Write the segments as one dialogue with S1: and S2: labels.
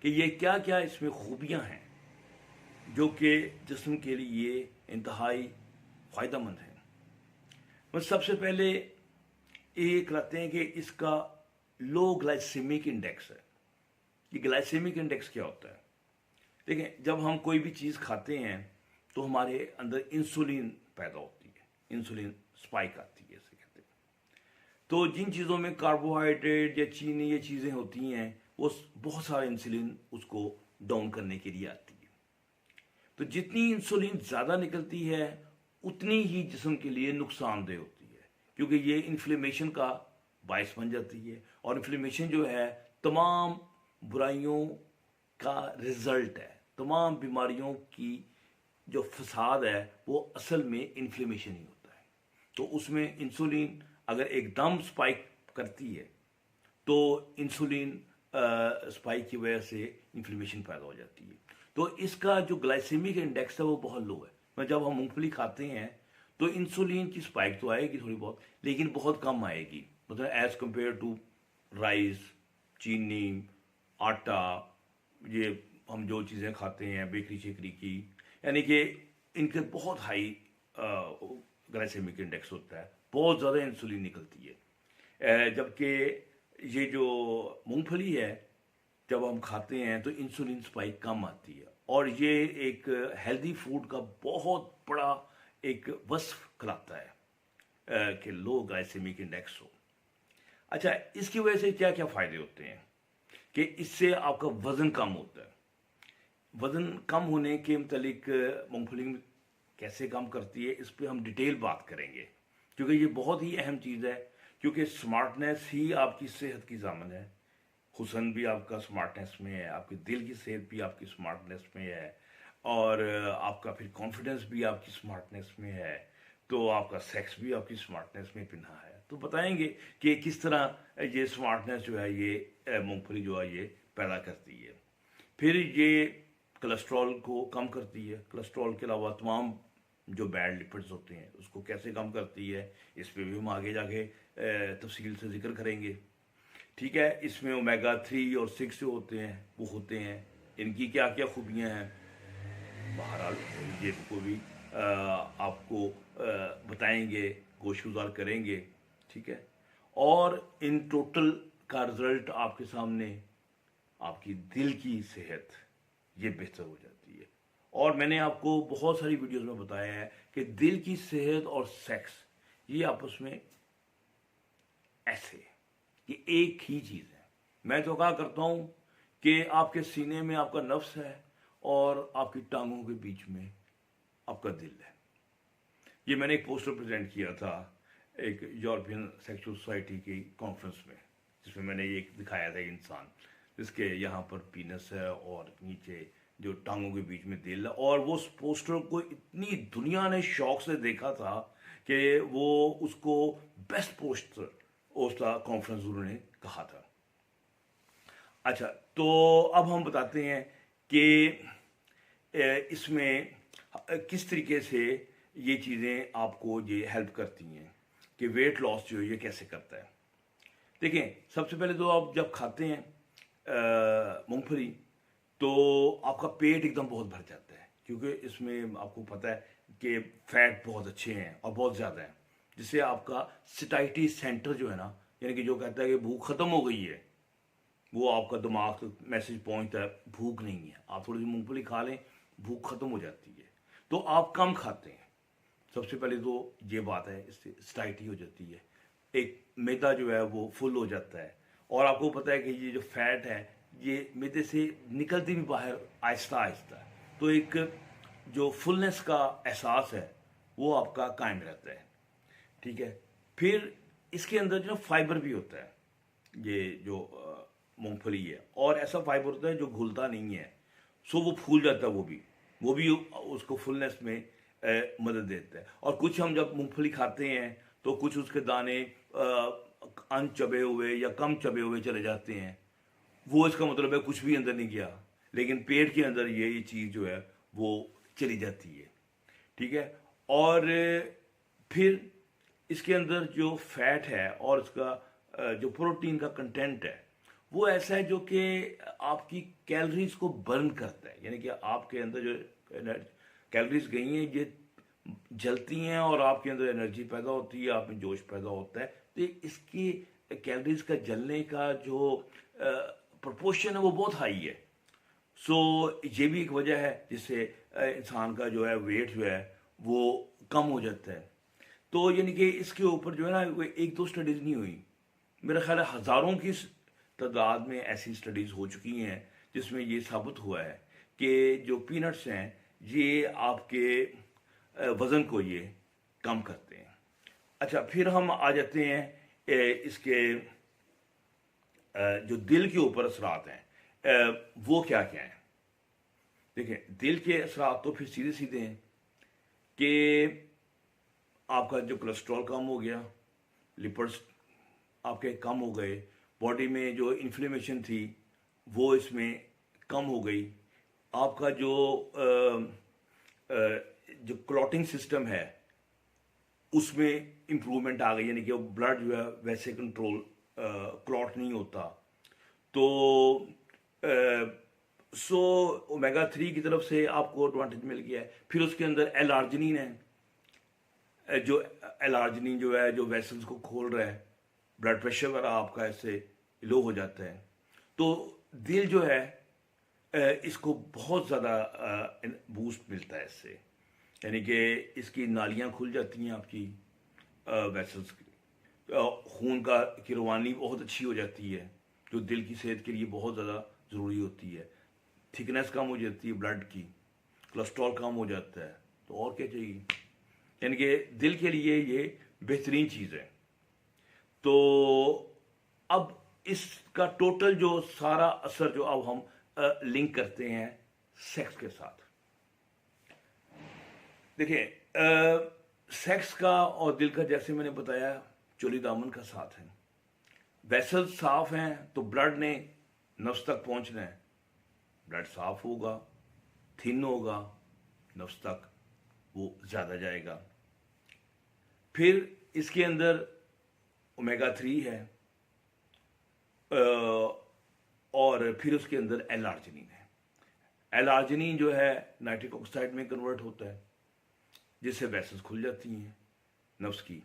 S1: कि ये क्या क्या इसमें खूबियां हैं जो कि जिस्म के लिए इंतहाई फ़ायदेमंद है। बस सबसे पहले ये कहते हैं कि इसका लो ग्लाइसेमिक इंडेक्स है। ये ग्लाइसेमिक इंडेक्स क्या होता है? देखें, जब हम कोई भी चीज़ खाते हैं तो हमारे अंदर इंसुलिन पैदा होती है, इंसुलिन स्पाइक आती है इसे कहते हैं। तो जिन चीज़ों में कार्बोहाइड्रेट या चीनी ये चीज़ें होती हैं वो बहुत सारा इंसुलिन उसको डाउन करने के लिए आती है। तो जितनी इंसुलिन ज़्यादा निकलती है उतनी ही जिस्म के लिए नुकसानदेह होती है, क्योंकि ये इन्फ्लेमेशन का बायस बन जाती है। और इन्फ्लेमेशन जो है तमाम बुराइयों का रिजल्ट है। तमाम बीमारियों की जो फसाद है वो असल में इन्फ्लेमेशन ही होता है। तो उसमें इंसुलिन अगर एकदम स्पाइक करती है तो इंसुलिन स्पाइक की वजह से इन्फ्लेमेशन पैदा हो जाती है। तो इसका जो ग्लाइसेमिक इंडेक्स है वो बहुत लो है। मतलब जब हम मूंगफली खाते हैं तो इंसुलिन की स्पाइक तो आएगी थोड़ी बहुत, लेकिन बहुत कम आएगी। मतलब एज कंपेयर टू राइस, चीनी, आटा, ये हम जो चीज़ें खाते हैं बेकरी शेकरी की, यानी कि इनके बहुत हाई ग्लाइसेमिक इंडेक्स होता है, बहुत ज़्यादा इंसुलिन निकलती है। जबकि ये जो मूंगफली है जब हम खाते हैं तो इंसुलिन स्पाइक कम आती है। और ये एक हेल्दी फूड का बहुत बड़ा एक वस्फ कहलाता है कि लो ग्लाइसेमिक इंडेक्स हो। अच्छा, इसकी वजह से क्या क्या फ़ायदे होते हैं कि इससे आपका वज़न कम होता है। वज़न कम होने के मतलब मूंगफली में कैसे काम करती है इस पर हम डिटेल बात करेंगे, क्योंकि ये बहुत ही अहम चीज़ है। क्योंकि स्मार्टनेस ही आपकी सेहत की ज़ामन है। हुसन भी आपका स्मार्टनेस में है, आपके दिल की सेहत भी आपकी स्मार्टनेस में है, और आपका फिर कॉन्फिडेंस भी आपकी स्मार्टनेस में है, तो आपका सेक्स भी आपकी स्मार्टनेस में पिन्हा है। तो बताएंगे कि किस तरह ये स्मार्टनेस जो है ये मूंगफली जो है ये पैदा करती है। फिर ये कोलेस्ट्रॉल को कम करती है। कोलेस्ट्रॉल के अलावा तमाम जो बैड लिपिड्स होते हैं उसको कैसे कम करती है इस पर भी हम आगे जाके तफसील से जिक्र करेंगे। ठीक है, इसमें ओमेगा 3 और 6 जो होते हैं वो होते हैं, इनकी क्या क्या खूबियाँ हैं बहरहाल ये को भी आपको बताएंगे, गोशगुजार करेंगे। ठीक है, और इन टोटल का रिजल्ट आपके सामने आपकी दिल की सेहत ये बेहतर हो जाती है। और मैंने आपको बहुत सारी वीडियोस में बताया है कि दिल की सेहत और सेक्स ये आपस में ऐसे ये एक ही चीज़ है। मैं तो कहा करता हूँ कि आपके सीने में आपका नफ्स है और आपकी टांगों के बीच में आपका दिल है। ये मैंने एक पोस्टर प्रेजेंट किया था एक यूरोपियन सेक्सुअल सोसाइटी की कॉन्फ्रेंस में, जिसमें मैंने ये दिखाया था इंसान जिसके यहाँ पर पीनस है और नीचे जो टांगों के बीच में दिल है। और वो पोस्टर को इतनी दुनिया ने शौक से देखा था कि वो उसको बेस्ट पोस्टर ओस्टा कॉन्फ्रेंस उन्होंने कहा था। अच्छा, तो अब हम बताते हैं कि इसमें किस तरीके से ये चीज़ें आपको ये हेल्प करती हैं कि वेट लॉस जो ये कैसे करता है। देखें, सबसे पहले तो आप जब खाते हैं मूंगफली तो आपका पेट एकदम बहुत भर जाता है, क्योंकि इसमें आपको पता है कि फैट बहुत अच्छे हैं और बहुत ज़्यादा है, जिससे आपका सिटाइटी सेंटर जो है ना, यानी कि जो कहता है कि भूख ख़त्म हो गई है, वो आपका दिमाग तक मैसेज पहुंचता है भूख नहीं है। आप थोड़ी सी मूंगफली खा लें, भूख ख़त्म हो जाती है। तो आप कम खाते हैं, सबसे पहले तो ये बात है, इससे स्टाइटी हो जाती है, एक मैदा जो है वो फुल हो जाता है। और आपको पता है कि ये जो फैट है ये मैदे से निकलती भी बाहर आहिस्ता आहिस्ता, तो एक जो फुलनेस का एहसास है वो आपका कायम रहता है। ठीक है, फिर इसके अंदर जो फाइबर भी होता है, ये जो मूंगफली है, और ऐसा फाइबर होता है जो घुलता नहीं है, सो वो फूल जाता है, वो भी उसको फुलनेस में मदद देता है। और कुछ हम जब मूंगफली खाते हैं तो कुछ उसके दाने अनचबे हुए या कम चबे हुए चले जाते हैं, वो इसका मतलब है कुछ भी अंदर नहीं गया, लेकिन पेट के अंदर ये चीज़ जो है वो चली जाती है। ठीक है, और फिर इसके अंदर जो फैट है और इसका जो प्रोटीन का कंटेंट है वो ऐसा है जो कि आपकी कैलोरीज को बर्न करता है, यानी कि आपके अंदर जो कैलोरीज गई हैं ये जलती हैं और आपके अंदर एनर्जी पैदा होती है, आप में जोश पैदा होता है। तो इसकी कैलोरीज का जलने का जो प्रोपोर्शन है वो बहुत हाई है। सो ये भी एक वजह है जिससे इंसान का जो है वेट जो है वो कम हो जाता है। तो यानी कि इसके ऊपर जो है ना वो एक दो स्टडीज़ नहीं हुई, मेरा ख्याल है हज़ारों की तादाद में ऐसी स्टडीज़ हो चुकी हैं जिसमें ये साबित हुआ है कि जो पीनट्स हैं ये आपके वज़न को ये कम करते हैं। अच्छा, फिर हम आ जाते हैं इसके जो दिल के ऊपर असरात हैं वो क्या क्या हैं। देखिए, दिल के असरात तो फिर सीधे सीधे हैं कि आपका जो कोलेस्ट्रॉल कम हो गया, लिपिड्स आपके कम हो गए, बॉडी में जो इन्फ्लेमेशन थी वो इसमें कम हो गई, आपका जो क्लॉटिंग सिस्टम है उसमें इम्प्रूवमेंट आ गई, यानी कि ब्लड जो है वैसे कंट्रोल क्लॉट नहीं होता। तो सो ओमेगा 3 की तरफ से आपको एडवांटेज मिल गया है। फिर उसके अंदर एल-आर्जिनिन है, जो एल-आर्जिनिन जो है जो वेसल्स को खोल रहा है, ब्लड प्रेशर वगैरह आपका ऐसे लो हो जाता है। तो दिल जो है इसको बहुत ज़्यादा बूस्ट मिलता है इससे, यानी कि इसकी नालियाँ खुल जाती हैं आपकी वेसल्स की, खून की रवानी बहुत अच्छी हो जाती है जो दिल की सेहत के लिए बहुत ज़्यादा ज़रूरी होती है। थिकनेस कम हो जाती है ब्लड की, कोलेस्ट्रॉल कम हो जाता है, तो और क्या चाहिए। यानी कि दिल के लिए ये बेहतरीन चीज़ है। तो अब इसका टोटल जो सारा असर जो अब हम लिंक करते हैं सेक्स के साथ। देखिए, सेक्स का और दिल का जैसे मैंने बताया चोली दामन का साथ है। वेसल साफ हैं तो ब्लड ने नफ्स तक पहुंचना है, ब्लड साफ होगा, थिन होगा, नफ्स तक वो ज़्यादा जाएगा। फिर इसके अंदर ओमेगा 3 है और फिर उसके अंदर एल-आर्जिनिन है। एल-आर्जिनिन जो है नाइट्रिक ऑक्साइड में कन्वर्ट होता है जिससे वेसल्स खुल जाती हैं नफ्स की,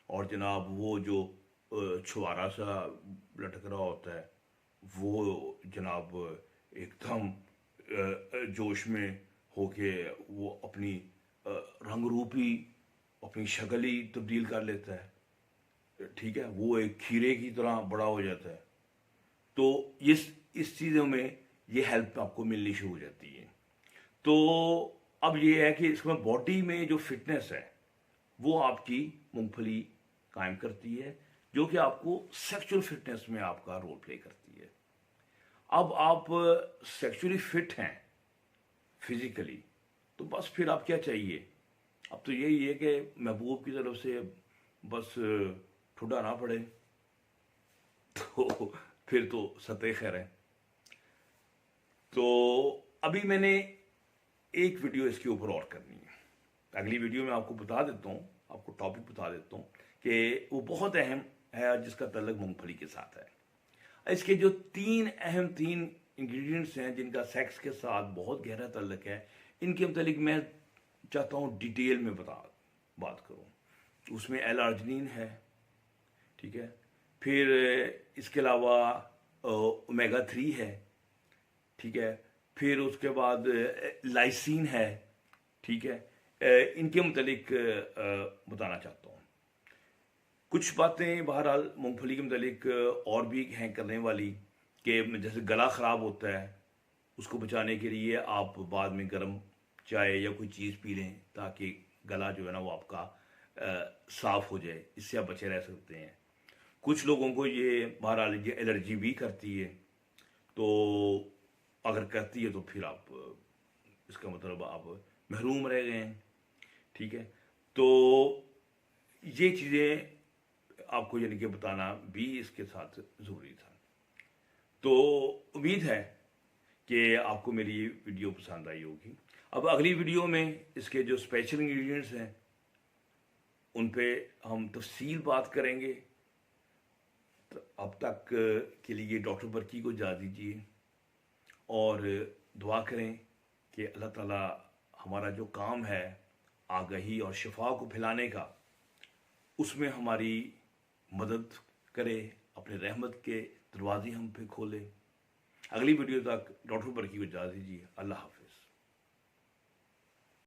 S1: और जनाब वो जो छुआरा सा लटक रहा होता है वो जनाब एकदम जोश में होके वो अपनी रंग रूपी अपनी शक्ल ही तब्दील कर लेता है, ठीक है, वो एक खीरे की तरह बड़ा हो जाता है। तो इस चीज़ों में ये हेल्प आपको मिलनी शुरू हो जाती है। तो अब ये है कि इसमें बॉडी में जो फिटनेस है वो आपकी मूंगफली कायम करती है, जो कि आपको सेक्सुअल फिटनेस में आपका रोल प्ले करती है। अब आप सेक्सुअली फिट हैं फिजिकली, तो बस फिर आप क्या चाहिए, अब तो यही है कि महबूब की तरफ से बस ठुडा ना पड़े, तो फिर तो सतह खैर है। तो अभी मैंने एक वीडियो इसके ऊपर और करनी है, अगली वीडियो में आपको बता देता हूँ, आपको टॉपिक बता देता हूँ कि वो बहुत अहम है जिसका ताल्लुक मूंगफली के साथ है। इसके जो तीन इंग्रेडिएंट्स हैं जिनका सेक्स के साथ बहुत गहरा ताल्लुक है, इनके मतलब मैं चाहता हूँ डिटेल में बात करूँ। उसमें एल-आर्जिनिन है, ठीक है, फिर इसके अलावा ओमेगा 3 है, ठीक है, फिर उसके बाद लाइसिन है, ठीक है, इनके मुतालिक बताना चाहता हूँ। कुछ बातें बहरहाल मूंगफली के मुतालिक और भी हैं करने वाली, कि जैसे गला ख़राब होता है उसको बचाने के लिए आप बाद में गर्म चाय या कोई चीज़ पी लें ताकि गला जो है ना वो आपका साफ़ हो जाए, इससे आप बचे रह सकते हैं। कुछ लोगों को ये बहरहाल ये एलर्जी भी करती है, तो अगर करती है तो फिर आप इसका मतलब आप महरूम रह गए हैं, ठीक है। तो ये चीज़ें आपको यानी कि बताना भी इसके साथ ज़रूरी था। तो उम्मीद है कि आपको मेरी ये वीडियो पसंद आई होगी। अब अगली वीडियो में इसके जो स्पेशल इंग्रेडिएंट्स हैं उन पे हम तफसील बात करेंगे, अब तक के लिए डॉक्टर बरकी को इजाज़त दीजिए और दुआ करें कि अल्लाह ताला हमारा जो काम है आगाही और शिफा को फैलाने का, उसमें हमारी मदद करे, अपने रहमत के दरवाजे हम पे खोले। अगली वीडियो तक डॉक्टर बरकी को इजाज़त दीजिए। अल्लाह हाफिज़।